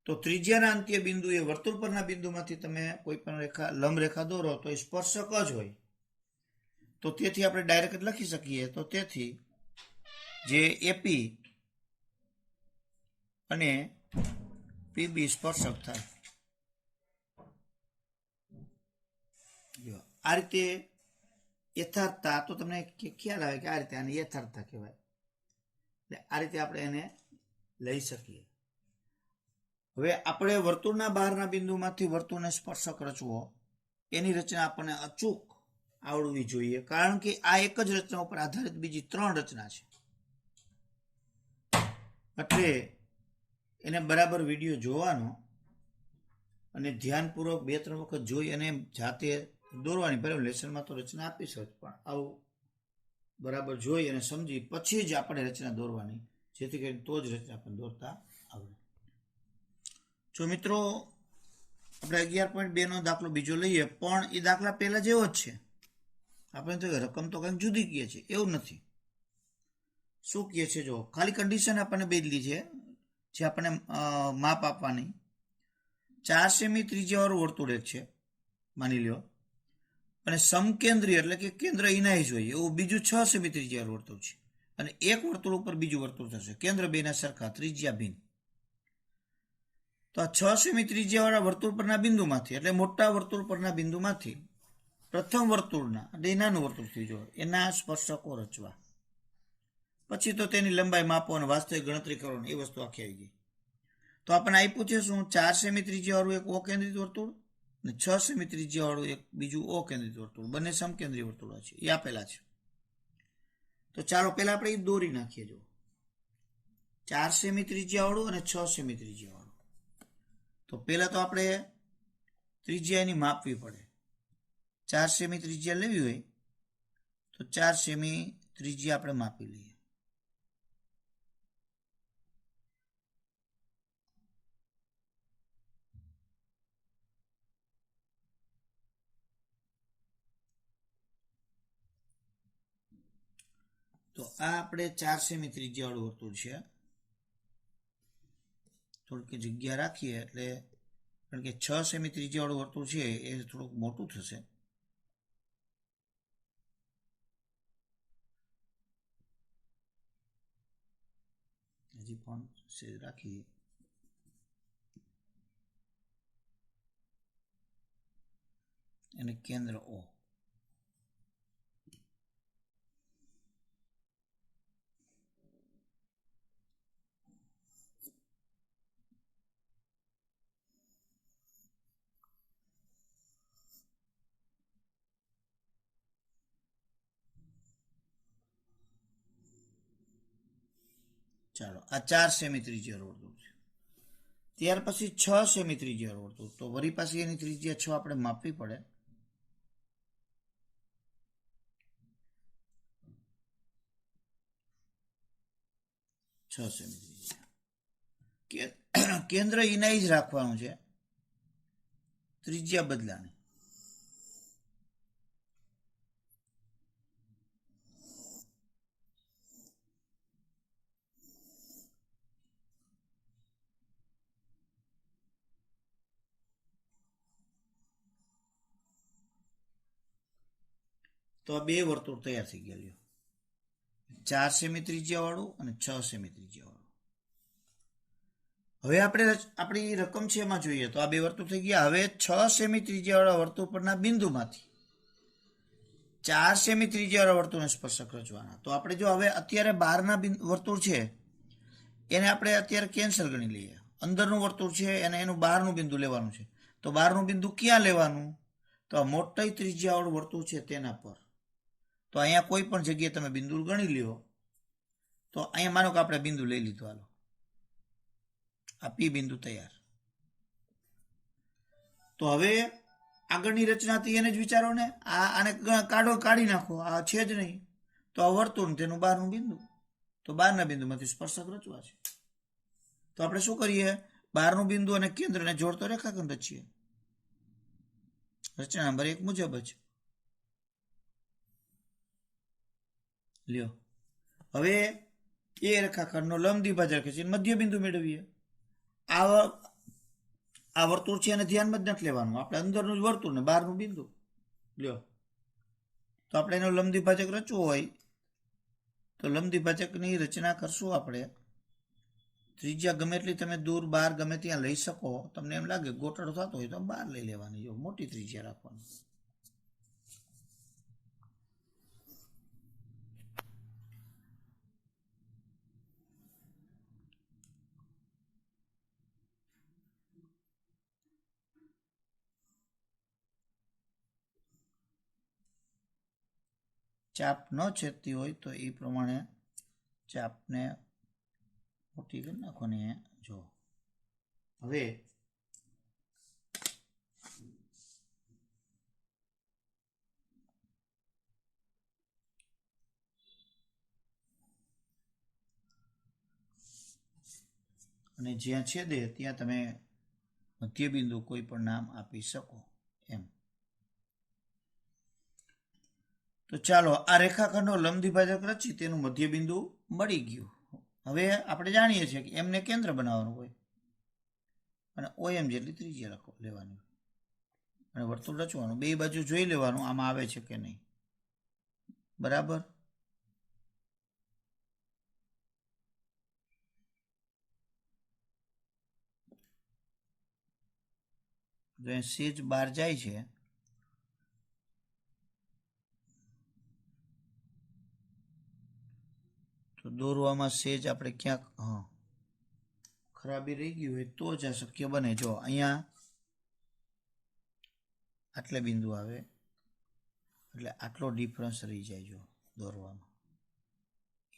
તો ત્રિજ્યાના અંત્ય બિંદુએ વર્તુળ પરના બિંદુમાંથી તમે કોઈ પણ રેખા લંબ રેખા દોરો તો એ સ્પર્શક જ હોય. તો તેથી આપણે ડાયરેક્ટ લખી શકીએ. તો તેથી જે એપી અને પીબી સ્પર્શક થાય. આ રીતે યથાર્થતા તો તમને ખ્યાલ આવે કે આ રીતે આને યથાર્થતા કહેવાય. એટલે આ રીતે આપણે એને લઈ શકીએ. હવે આપણે વર્તુળના બહારના બિંદુમાંથી વર્તુળને સ્પર્શક રચવો એની રચના આપણને અચૂક આવડવી જોઈએ, કારણ કે આ એક જ રચના ઉપર આધારિત બીજી 3 રચના છે. એટલે એને બરાબર વિડીયો જોવાનો અને ધ્યાનપૂર્વક 2-3 વખત જોઈ અને જાતે દોરવાની. બરાબર લેસનમાં તો રચના આપીશ જ, પણ આવું બરાબર જોઈ અને સમજી પછી જ આપણે રચના દોરવાની, જેથી કરીને તો જ રચના પણ દોરતા આવડે. જો મિત્રો આપણે 11.2 નો દાખલો બીજો લઈએ, પણ એ દાખલા પહેલા જેવો જ છે. આપણે તો રકમ તો કંઈક જુદી કહે છે, એવું નથી. શું કહે છે જો ખાલી કન્ડિશન આપણને બદલી છે, જે આપણને માપ આપવાની. 4 સેમી ત્રિજ્યાવાળું વર્તુળ એક છે માની લ્યો, અને સમકેન્દ્રીય એટલે કે કેન્દ્ર ઇનાઈ જોઈએ એવું બીજું 6 સેમી ત્રિજ્યાવાળું વર્તુળ છે, અને એક વર્તુળ ઉપર બીજું વર્તુળ થશે, કેન્દ્ર બેના સરખા, ત્રિજ્યા ભિન્ન. તો આ 6 સેમી ત્રિજ્યાવાળા વર્તુળ પરના બિંદુમાંથી એટલે મોટા વર્તુળ પરના બિંદુમાંથી પ્રથમ વર્તુળના એટલે નાનું વર્તુળ થઈ જાય એના સ્પર્શકો રચવા. પછી તો તેની લંબાઈ માપો અને વાસ્તવિક ગણતરી કરવાની, એ વસ્તુ આખી આવી ગઈ. તો આપણને આપ્યું છે શું? 4 સેમી ત્રિજ્યાવાળું એક અકેન્દ્રિત વર્તુળ અને 6 સેમી ત્રિજ્યાવાળું એક બીજું અકેન્દ્રિત વર્તુળ, બંને સમકેન્દ્રીય વર્તુળો છે, એ આપેલા છે. તો ચાલો પહેલા આપણે એ દોરી નાખીએ. જો 4 સેમી ત્રિજ્યાવાળું અને 6 સેમી ત્રિજ્યાવાળું. તો પહેલા તો આપણે ત્રિજ્યા એની માપવી પડે. 4 સેમી ત્રિજ્યા લેવી હોય તો 4 સેમી ત્રિજ્યા આપણે માપી લઈએ. તો આ આપણે 4 સેમી ત્રિજ્યાવાળું વર્તુળ છે. થોડીક જગ્યા રાખીએ એટલે, કારણ કે 6 સેમી ત્રિજ્યાવાળું વર્તુળ છે એ થોડુંક મોટું થશે. હજી પણ સેજ રાખીએ. અને કેન્દ્ર ઓ. ચાલો આ 4 સેમી ત્રિજ્યાવાળું વર્તુળ છે. ત્યાર પછી 6 સેમી ત્રિજ્યાવાળું વર્તુળ. તો વળી પાછી એની ત્રિજ્યા 6 આપણે માપવી પડે. કેન્દ્ર ઇનાઈ જ રાખવાનું છે, ત્રિજ્યા બદલાની. તો આ 2 વર્તુળ તૈયાર થઈ ગયા. 4 સેમી ત્રિજ્યા વાળું અને 6 સેમી ત્રિજ્યા વાળું. હવે આપણે આપણી રકમ છે એમાં જોઈએ તો આ 2 વર્તુળ થઈ ગયા. હવે 6 સેમી ત્રિજ્યા વાળા વર્તુળ પરના બિંદુમાંથી 4 સેમી ત્રિજ્યા વાળા વર્તુળને સ્પર્શક રચવાના. તો આપણે જો હવે અત્યારે બહારના વર્તુળ છે એને આપણે અત્યારે કેન્સલ ગણી લઈએ. અંદરનું વર્તુળ છે અને એનું બહારનું બિંદુ લેવાનું છે. તો બહારનું બિંદુ ક્યાં લેવાનું? તો આ મોટી ત્રિજ્યા વાળું વર્તુળ છે તેના પર. તો અહીંયા કોઈ પણ જગ્યાએ તમે બિંદુ ગણી લ્યો. તો અહીંયા માનો કે આપણે બિંદુ લઈ લીધું. હાલો આ પી બિંદુ તૈયાર. તો હવે આગળની રચનાથી એને જ વિચારો ને, આને કાઢી નાખો, આ છે જ નહીં. તો આ વર્તુળ તેનું બહારનું બિંદુ, તો બહારના બિંદુમાંથી સ્પર્શક રચવા છે. તો આપણે શું કરીએ? બહારનું બિંદુ અને કેન્દ્રને જોડતો રેખાખંડ રચીએ. રચના નંબર 1 મુજબ જ લ્યો. હવે એ રેખાખંડનો લંબ દ્વિભાજક છે મધ્ય બિંદુ મેળવીએ. આ વર્તુળ છે એને ધ્યાનમાં જ નથી લેવાનું, આપણે અંદરનું જ વર્તુળ ને બહારનું બિંદુ લ્યો. તો આપણે એનો લંબ દ્વિભાજક રચવો હોય તો લંબ દ્વિભાજકની રચના કરશું આપણે. ત્રિજ્યા ગમે એટલી તમે દૂર બહાર ગમે ત્યાં લઈ શકો. તમને એમ લાગે ગોટાળો થતો હોય તો બહાર લઈ લેવાની, જો મોટી ત્રિજ્યા રાખવાની. ચાપ ન છેદતી હોય તો એ પ્રમાણે ચાપને મોટી કરી નાખવાની. જો હવે અને જ્યાં છેદે ત્યાં તમે મધ્ય બિંદુ કોઈ પણ નામ આપી શકો એમ. તો ચાલો આ રેખાખંડનો લંબ દ્વિભાજક રચી તેનું મધ્ય બિંદુ મળી ગયું. હવે આપણે જાણીએ છીએ કે એમને કેન્દ્ર બનાવવાનું હોય અને OM જેટલી ત્રિજ્યા લેવાની અને વર્તુળ રચવાનું. બે બાજુ જોઈ લેવાનું આમાં આવે છે કે નહીં. બરાબર. જો સેજ બહાર જાય છે તો દોરવામાં સેજ આપણે ક્યાંક ખરાબી રહી ગઈ હોય તો જ આ શક્ય બને. જો અહીંયા આટલે બિંદુ આવે એટલે આટલો ડિફરન્સ રહી જાય જો દોરવામાં,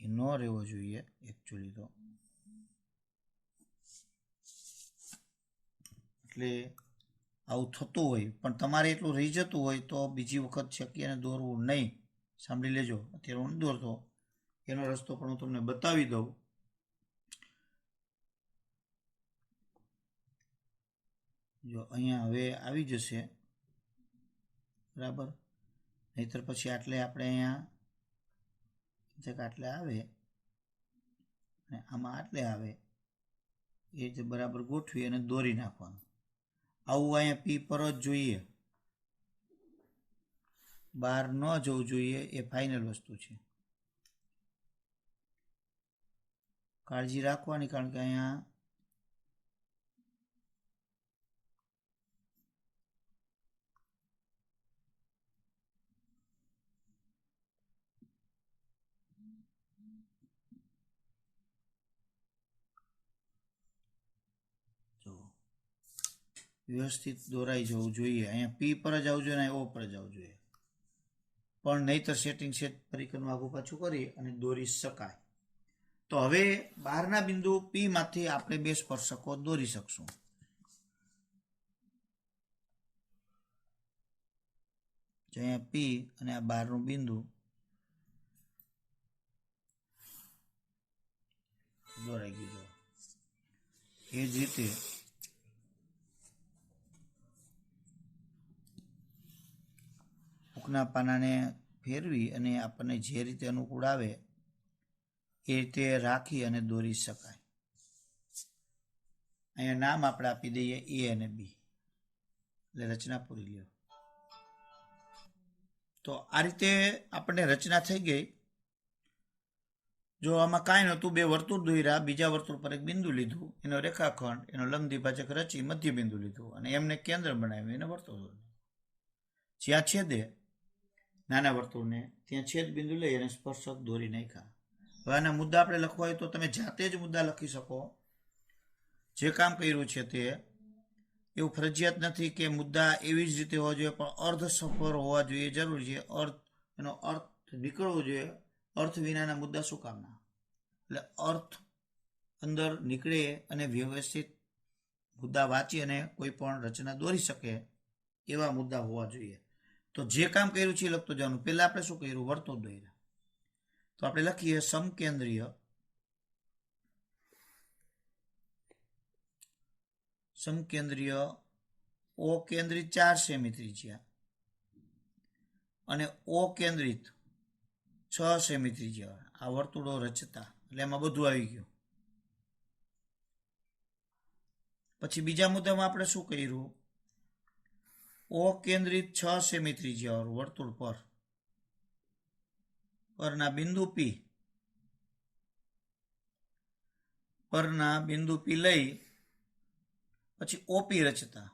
એ ન રહેવો જોઈએ એકચ્યુઅલી તો. એટલે આવું થતું હોય પણ તમારે એટલું રહી જતું હોય તો બીજી વખત શક્યને દોરવું નહીં. સાંભળી લેજો, અત્યારે હું દોરતો એનો રસ્તો પણ હું તમને બતાવી દઉં. જો અહીંયા હવે આવી જશે બરાબર. નહીતર પછી આટલે આપણે અહીંયા આટલે આવે અને આમાં આટલે આવે એ રીતે બરાબર ગોઠવી અને દોરી નાખવાનું. આવું અહીંયા P પર જ જોઈએ, બહાર ન જવું જોઈએ. એ ફાઇનલ વસ્તુ છે, કાળજી રાખવાની. કારણ કે અહીંયા વ્યવસ્થિત દોરાઈ જવું જોઈએ. અહીંયા P પર જ આવવું જોઈએ ને O પર જ આવવું જોઈએ. પણ નહીતર સેટિંગ સેટ પરિક્રમા આગું પાછું કરી અને દોરી શકાય. તો હવે બહારના બિંદુ P માંથી આપણે બે સ્પર્શકો દોરી શકશું. અહીંયા P અને આ બહારનું બિંદુ દોરાઈ ગયું. એ જ રીતે ઉપરના પાનાને ફેરવી અને આપણને જે રીતે અનુકૂળ આવે એ રીતે રાખી અને દોરી શકાય. અહીંયા નામ આપણે આપી દઈએ A અને B, એટલે રચના પૂરી લ્યો. તો આ રીતે આપણને રચના થઈ ગઈ. જો આમાં કાંઈ નહોતું, બે વર્તુળ દોર્યા, બીજા વર્તુળ પર એક બિંદુ લીધું, એનો રેખાખંડ, એનો લંબ દ્વિભાજક રચી મધ્ય બિંદુ લીધું અને એમને કેન્દ્ર બનાવ્યું, એને વર્તુળ દોર્યું. જ્યાં છેદે નાના વર્તુળને ત્યાં છેદ બિંદુ લઈ અને સ્પર્શક દોરી નાખ્યા. હવે આના મુદ્દા આપણે લખવા હોય તો તમે જાતે જ મુદ્દા લખી શકો. જે કામ કર્યું છે તે એવું ફરજિયાત નથી કે મુદ્દા એવી જ રીતે હોવા જોઈએ, પણ અર્ધ સફળ હોવા જોઈએ, જરૂરી છે. એનો અર્થ નીકળવો જોઈએ. અર્થ વિનાના મુદ્દા શું કામના? એટલે અર્થ અંદર નીકળે અને વ્યવસ્થિત મુદ્દા વાંચી અને કોઈ પણ રચના દોરી શકે એવા મુદ્દા હોવા જોઈએ. તો જે કામ કર્યું છે એ લખતો જવાનું. પહેલા આપણે શું કર્યું? વર્તુળ દોર્યા. તો આપણે લખીએ સમકેન્દ્રીય O કેન્દ્રિત 4 સેમી ત્રિજ્યા અને O કેન્દ્રિત 6 સેમી ત્રિજ્યા આ વર્તુળો રચતા, એટલે એમાં બધું આવી ગયું. પછી બીજા મુદ્દામાં આપણે શું કર્યું? ઓ કેન્દ્રિત 6 સેમી ત્રિજ્યા વર્તુળ પરના બિંદુ પી લઈ પછી ઓપી રચતા,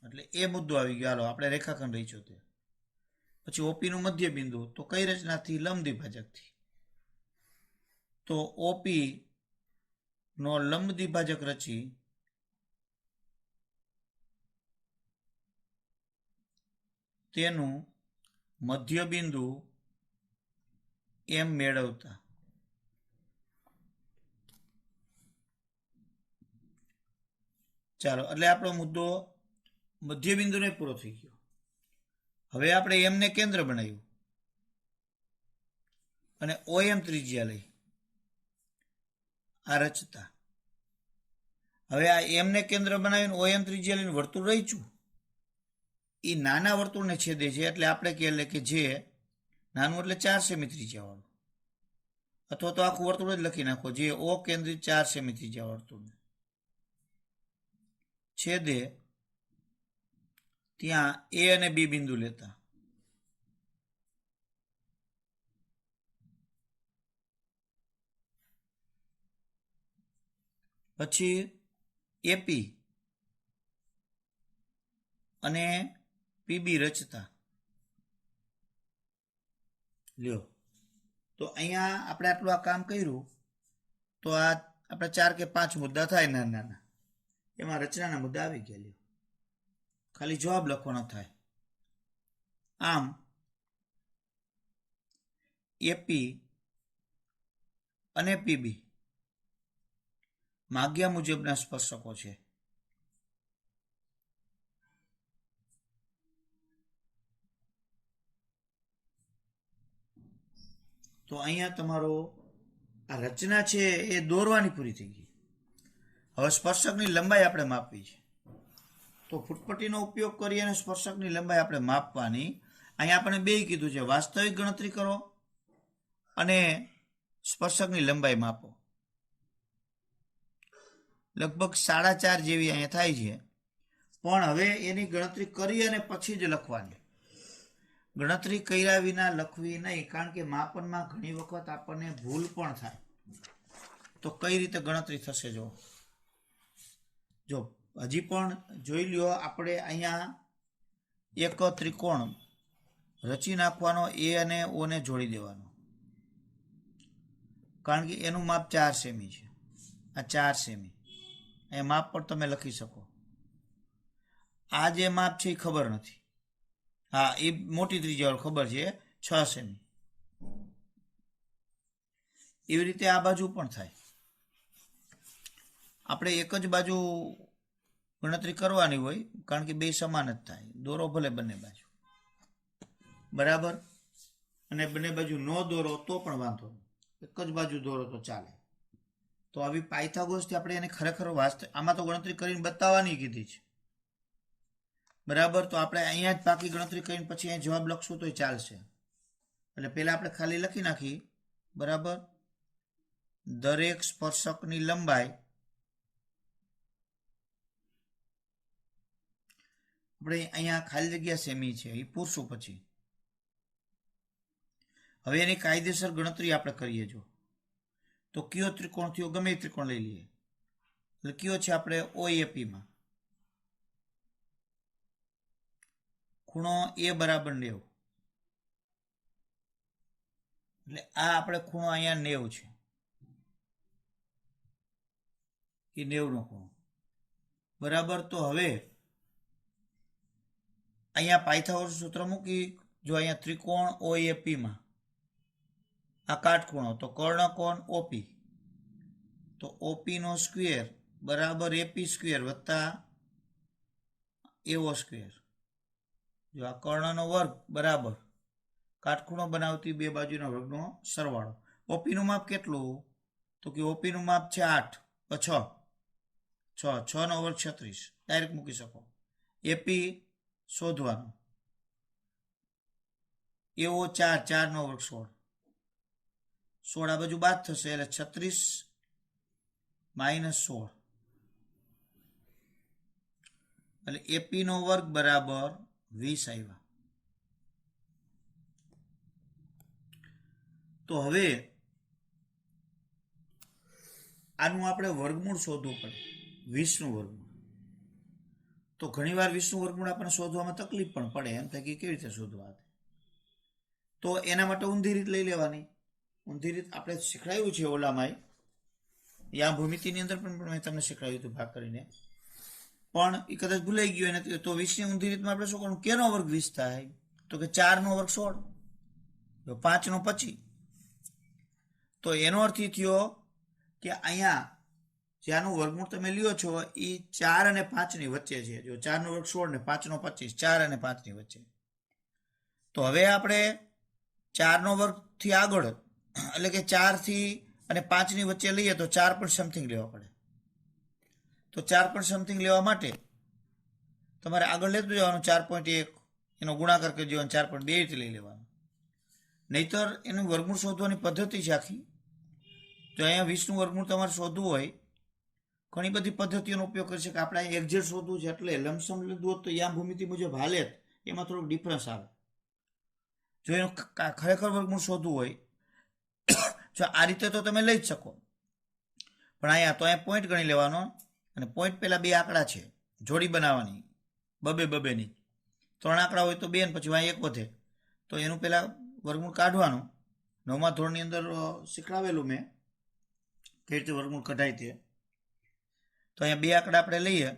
એટલે એ મુદ્દો આવી ગયો. હાલો આપણે રેખાખંડ રચ્યો તે. પછી ઓપી નું મધ્ય બિંદુ તો કઈ રચનાથી? લંબ દ્વિભાજકથી. તો ઓપી નો લંબ દ્વિભાજક રચી તેનું મધ્ય બિંદુ એમ મેળવતા. ચાલો, એટલે આપણો મુદ્દો મધ્ય બિંદુને પૂરો થઈ ગયો. હવે આપણે એમને કેન્દ્ર બનાવ્યું અને OM ત્રિજ્યા લઈ આ રચતા. હવે આ એમને કેન્દ્ર બનાવીને OM ત્રિજ્યા લઈને વર્તુળ રચ્યું. એ નાના વર્તુળને છેદે છે, એટલે આપણે કહીએ કે જે નાનું એટલે 4 સેમી ત્રિજ્યા વાળું, અથવા તો આખું વર્તુળ જ લખી નાખો, જે ઓ કેન્દ્રિત 4 સેમી ત્રિજ્યા વર્તુળને છેદે ત્યાં એ અને બી બિંદુ લેતા. પછી એપી અને પીબી રચતા. લ્યો, તો અહીંયા આપણે આટલું આ કામ કર્યું, તો આ આપણે 4 કે 5 મુદ્દા થાય નાના નાના, એમાં રચનાના મુદ્દા આવી ગયા. લ્યો, ખાલી જવાબ લખવાનો થાય. આમ એપી અને પીબી માગ્યા મુજબના સ્પર્શકો છે. તો અહીંયા તમારો આ રચના છે એ દોરવાની પૂરી થઈ ગઈ. હવે સ્પર્શકની લંબાઈ આપણે માપવી છે, તો ફૂટપટ્ટીનો ઉપયોગ કરી અને સ્પર્શકની લંબાઈ આપણે માપવાની. અહીંયા આપણે બે કીધું છે, વાસ્તવિક ગણતરી કરો અને સ્પર્શકની લંબાઈ માપો. લગભગ 4.5 જેવી અહીંયા થાય છે, પણ હવે એની ગણતરી કરી અને પછી જ લખવાની. ગણતરી કર્યા વિના લખવી નહીં, કારણ કે માપનમાં ઘણી વખત આપણને ભૂલ પણ થાય. તો કઈ રીતે ગણતરી થશે? જો હજી પણ જોઈ લ્યો, આપણે અહીંયા એક ત્રિકોણ રચી નાખવાનો, એ અને ઓ ને જોડી દેવાનો, કારણ કે એનું માપ 4 સેમી છે. આ 4 સેમી એ માપ પર તમે લખી શકો. આ જે માપ છે એ ખબર નથી. હા, એ મોટી ત્રિજ્યા ખબર છે 6 સેમી. એવી રીતે આ બાજુ પણ થાય. આપણે એક જ બાજુ ગણતરી કરવાની હોય, કારણ કે બે સમાન જ થાય. દોરો ભલે બંને બાજુ, બરાબર. અને બંને બાજુ ન દોરો તો પણ વાંધો નહીં, એક જ બાજુ દોરો તો ચાલે. તો આવી પાયથાગોરસથી આપણે એને ખરેખર આમાં તો ગણતરી કરીને બતાવવાની કીધી છે, બરાબર. તો આપણે અહીંયા જ બાકી ગણતરી કરીને પછી અહીં જવાબ લખશું તો ચાલશે. એટલે પહેલા આપણે ખાલી લખી નાખી, બરાબર. દરેક સ્પર્શકની લંબાઈ આપણે અહીંયા ખાલી જગ્યા સેમી છે એ પૂરશું. પછી હવે એની કાયદેસર ગણતરી આપણે કરીએ. જો તો કયો ત્રિકોણ થયો? ગમે એ ત્રિકોણ લઈ લઈએ. એટલે કયો છે આપણે OAPમાં ખૂણો એ બરાબર 90. એટલે આ આપણે ખૂણો અહીંયા 90 છે, એ 90 નો ખૂણો, બરાબર. તો હવે અહીંયા પાયથાગોરસ સૂત્ર મૂકી. જો અહીંયા ત્રિકોણ OAPમાં આ કાટખૂણો, તો કર્ણકોણ OP, તો OP નો સ્ક્વેર બરાબર AP સ્ક્વેર વત્તા AO સ્ક્વેર. જો આ કર્ણનો વર્ગ બરાબર કાટખૂણો બનાવતી બે બાજુના વર્ગનો સરવાળો. OP નું માપ કેટલું? તો કે OP નું માપ છે 8, 6 નો વર્ગ 36. ડાયરેક્ટ મૂકી શકો. AP શોધવાનું. એવો 4, 4 નો વર્ગ 16, 16 આ બાજુ બાદ થશે એટલે 36 - 16 એટલે એપી નો વર્ગ બરાબર 20 આવ્યા. તો હવે આનું આપણે વર્ગમૂળ શોધવું પડે, 20 નું વર્ગમૂળ. તો ઘણીવાર 20 નું વર્ગમૂળ આપણને શોધવામાં તકલીફ પણ પડે, એમ થાય કે કેવી રીતે શોધવા. તો એના માટે ઊંધી રીત લઈ લેવાની. ઊંધી રીત આપણે શીખવાડ્યું છે ઓલામાં, યા ભૂમિતિની અંદર પણ મેં તમને શીખવાડ્યું હતું ભાગ કરીને, પણ એ કદાચ ભૂલાઈ ગયું એને. તો 20 ની ઊંધી રીતમાં આપણે શું કરવું? કેનો વર્ગ 20 થાય? તો કે 4 નો વર્ગ 16, 5 નો 25. તો એનો અર્થ એ થયો કે અહીંયા જે આનું વર્ગમૂળ તમે લ્યો છો એ 4 અને 5 ની વચ્ચે છે. જો 4 નો વર્ગ 16 ને 5 નો 25, 4 અને 5 ની વચ્ચે. તો હવે આપણે 4 નો વર્ગ થી આગળ એટલે કે 4 થી અને 5 ની વચ્ચે લઈએ તો 4 પણ સમથિંગ લેવા પડે. તો 4 પણ સમથિંગ લેવા માટે તમારે આગળ લેતું જવાનું 4.1 એનો ગુણાકાર કરી દેવાનો, 4.2 રીતે લઈ લેવાનું. નહીતર એનું વર્ગમૂળ શોધવાની પદ્ધતિ છે આખી. જો અહીંયા 20 નું વર્ગમૂળ તમારે શોધવું હોય, ઘણી બધી પદ્ધતિઓનો ઉપયોગ કરી શકે. આપણે અહીં એક્ઝેક્ટ શોધવું છે એટલે લમસમ લીધું હોત તો યા ભૂમિતિ મુજબ હાલે, એમાં થોડુંક ડિફરન્સ આવે. જો એનું ખરેખર વર્ગમૂળ શોધવું હોય જો આ રીતે તો તમે લઈ જ શકો, પણ અહીંયા તો અહીંયા પોઈન્ટ ગણી લેવાનો, અને પોઈન્ટ પહેલા 2 આંકડા છે, જોડી બનાવવાની બબેની. 3 આંકડા હોય તો 2 ને પછી અહીંયા 1 વધે, તો એનું પહેલા વર્ગમૂળ કાઢવાનું. 9મા ધોરણની અંદર શીખવાડેલું મેં કઈ રીતે વર્ગમૂળ કઢાય તે. તો અહીંયા 2 આંકડા આપણે લઈએ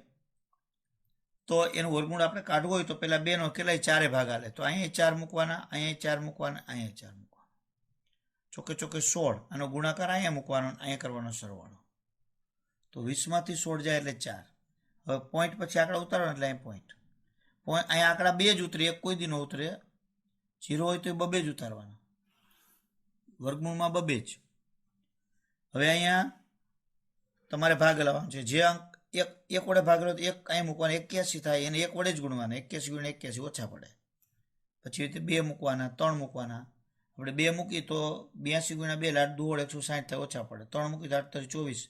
તો એનું વર્ગમૂળ આપણે કાઢવું હોય તો પહેલા 2 નો કેટલાય 4 ભાગ આલે. તો અહીંયા 4 મૂકવાના, અહીંયા 4 મૂકવાના, અહીંયા 4 મૂકવાના. ચોકે 16. આનો ગુણાકાર અહીંયા મૂકવાનો, અહીંયા કરવાનો સરવાળો. તો 20 માંથી 16 જાય એટલે 4. હવે પોઈન્ટ પછી આંકડા ઉતારવાના એટલે અહીં પોઈન્ટ. અહીંયા આંકડા 2 જ ઉતરે, એક કોઈ દી ન ઉતરે. 0 હોય તો 2 જ ઉતારવાના, વર્ગમૂળમાં 2 જ. હવે અહીંયા તમારે ભાગ લાવવાનો છે. જે અંક એક વડે ભાગેલો તો 1 અહીં મૂકવાના, 81 થાય એને 1 વડે જ ગુણવાના. 81 × 81 ઓછા પડે. પછી રીતે 2 મૂકવાના, 3 મૂકવાના. આપણે 2 મૂકી તો 82 × 2 લાટ 2 160 થાય, ઓછા પડે. 3 મૂકી તો 8 × 24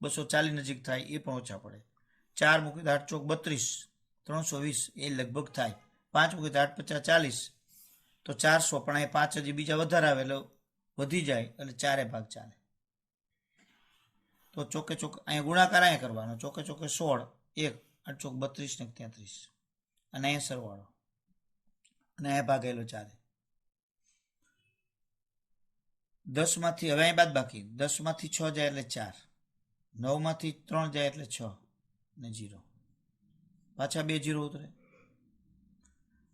240 નજીક થાય, એ પણ ઓછા પડે. 4 મૂકી તો 8 × 4 32 320 એ લગભગ થાય. 5 મૂકી તો 8 × 50 40 તો 400, પણ અહીં 5 હજી બીજા વધારે આવે એટલે વધી જાય એટલે 4 ભાગ ચાલે. તો ચોકે અહીંયા ગુણાકાર અહીંયા કરવાનો, ચોકે 16 1 8 ચોક 32 ને 33 અને અહીંયા સરવાળો, અને અહીંયા ભાગેલો 4. 10 માંથી હવે અહીં બાદ બાકી, 10 માંથી 6 જાય એટલે 4, 9 માંથી 3 જાય એટલે 6 ને 0, પાછા 2 0 ઉતરે.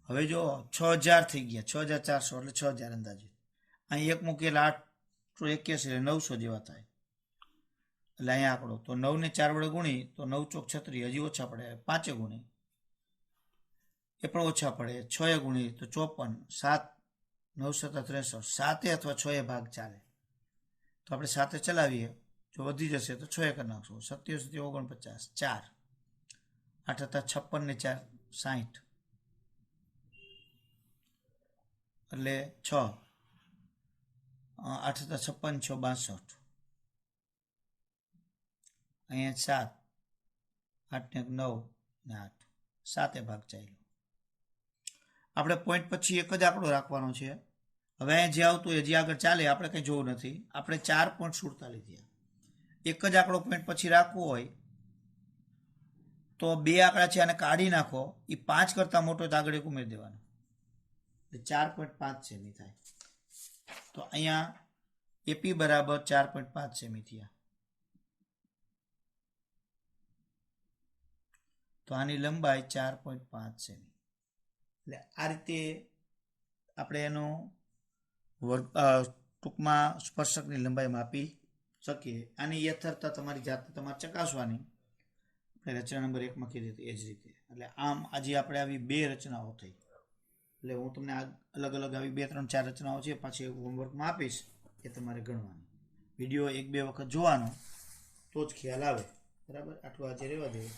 હવે જો 6000 થઈ ગયા, 6400 એટલે 6000 અંદાજે. અહીં 1 મૂકી એટલે 8 × 81 એટલે 900 જેવા થાય. એટલે અહીંયા આંકડો તો 9 ને 4 વડે ગુણી તો 9 ચોક 36, હજી ઓછા પડે. 5 ગુણી એ પણ ઓછા પડે. 6 ગુણી તો 54, 7 9 × 7 = 63, 7 અથવા 6 ભાગ ચાલે. તો આપણે 7 ચલાવીએ, જો વધી જશે તો 6 કરી નાખશું. 27 × 49 4, 8 × 56 ને 4 60 એટલે 6, 8 × 56 = 6 62. અહીંયા 7 8 ને 9 ને 8 7 ભાગ ચાલ્યો. આપણે પોઈન્ટ પછી એક જ આંકડો રાખવાનો છે. હવે અહીંયા જે આવતું હોય હજી આગળ ચાલે, આપણે કંઈ જોવું નથી. આપણે 4.47 થયા. એક જ આંકડો પોઈન્ટ પછી રાખવો હોય તો 2 આંકડા છે અને કાઢી નાખો, એ 5 કરતા મોટો તો આગળ એક ઉમેરી દેવાનો, એટલે 4.5 સેમી થાય. તો અહીંયા એપી બરાબર 4.5 સેમી થયા. તો આની લંબાઈ 4.5 સેમી. એટલે આ રીતે આપણે એનો ટૂંકમાં સ્પર્શકની લંબાઈ માપી શકીએ. આની યથાર્થતા તમારી જાતે તમારે ચકાસવાની. આપણે રચના નંબર 1માં કીધી હતી એ જ રીતે. એટલે આમ આજે આપણે આવી 2 રચનાઓ થઈ. એટલે હું તમને અલગ અલગ આવી 2 3 4 રચનાઓ છે પાછી હોમવર્કમાં આપીશ, એ તમારે ગણવાની. વિડીયો 1 2 વખત જોવાનો તો જ ખ્યાલ આવે. બરાબર, આટલું આજે રહેવા દઈએ.